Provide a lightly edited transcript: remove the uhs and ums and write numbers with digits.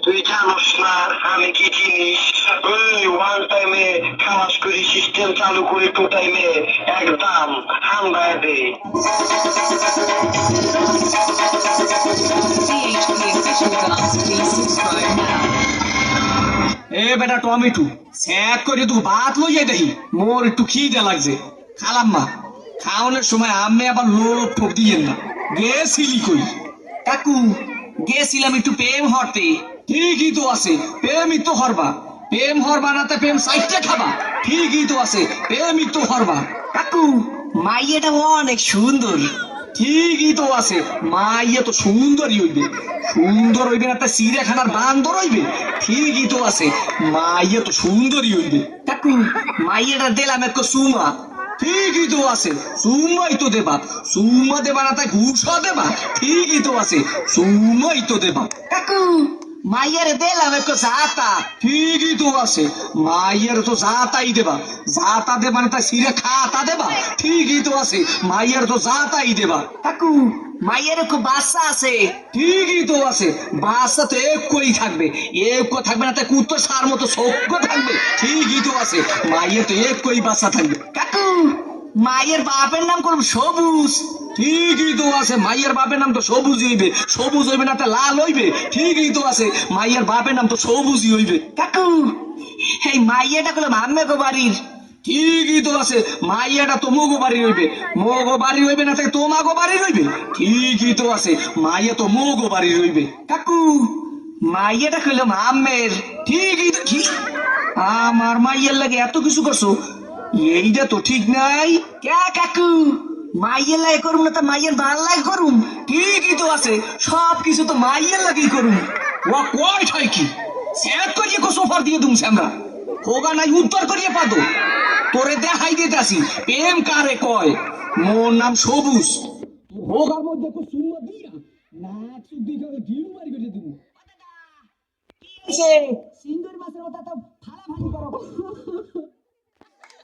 তুই জানোস না আমি কি জিনিস? ওই ওয়ান টাইমে খালাস করি সিস্টেম চালু করে টু টাইমে একদম হামলায় দে। CHP official dance, please subscribe now. এ বেটা টমেটো স্যাক করে তুই ভাত লইয়া দেহি মোর একটু খিদে লাগছে খালাম মা খাওয়ানোর সময় আমি আবার লোক ঠোক দিয়েন না গেছিলি কই কাকু গেছিলাম একটু প্রেম হরতে ঠিকই তো আছে প্রেমই তো হরবা প্রেম হরবা না তা প্রেম সাইটে খাবা ঠিকই তো আছে প্রেমই তো হরবা কাকু মাইয়াটা অনেক সুন্দর ঠিকই তো আছে মাইয়া তো সুন্দরই হইবে সুন্দর হইবে না তা চিড়িয়াখানার বান্দর হইবে ঠিকই তো আছে মাইয়া তো সুন্দরই হইবে কাকু মাইয়াটা দিলাম এক সুমা ঠিকই তো আছে সুমাই তো দেবা সুমা দেবা না তাই ঘুষও দেবা ঠিকই তো আছে সুমাই তো দেবা কাকু মাইয়ারে দিলাম এক জাতা ঠিকই তো আছে মাইয়ার তো জাতাই দেবা জাতা দেবা না তাই সিরে খাতা দেবা ঠিকই তো আছে মাইয়ার তো জাতাই দেবা কাকু মাইয়ের একটু বাচ্চা আছে ঠিকই তো আছে বাচ্চা তো একই থাকবে এক থাকবে না তাই কুত্তো সার মতো সভ্য থাকবে ঠিকই তো আছে মাইয়ের তো একই বাচ্চা থাকবে কাকু মায়ের বাপের নাম করব সবুজ ঠিকই তো আছে মাইয়ের বাপের নাম তো সবুজ হইবে সবুজ হইবে না তা লাল হইবে ঠিকই তো আছে মাইয়ের বাপের নাম তো সবুজই হইবে কাকু এই মাইয়াটা করলাম আম্মে গো বাড়ির ঠিকই তো আছে মাইয়াটা তো মোগো বাড়ি হইবে মোগো বাড়ি হইবে না তাকে তোমাগো বাড়ি হইবে ঠিকই তো আছে মাইয়া তো মোগো বাড়ি হইবে কাকু মাইয়াটা কইলাম আম্মের ঠিকই তো ঠিক আমার মাইয়ের লাগে এত কিছু করছো এইটা তো ঠিক নাই কে কাকু মাইয়ের লাগে করুম না তা মাইয়ের ভাল লাগে করুম ঠিকই তো আছে সব কিছু তো মাইয়ের লাগেই করুম ও কয় ঠাই কি স্যার করিয়ে কো সোফার দিয়ে দুম আমরা হোগা নাই উত্তর করিয়ে পাদো তোরে দেখাই দিতেছি প্রেম কারে কয় মোর নাম সবুজ হোগার মধ্যে তো শূন্য দিয়া নাক সুদ্ধি করে ঘিউ বাড়ি করে দিব সিঙ্গুর মাছের কথা তো ফালাফালি করো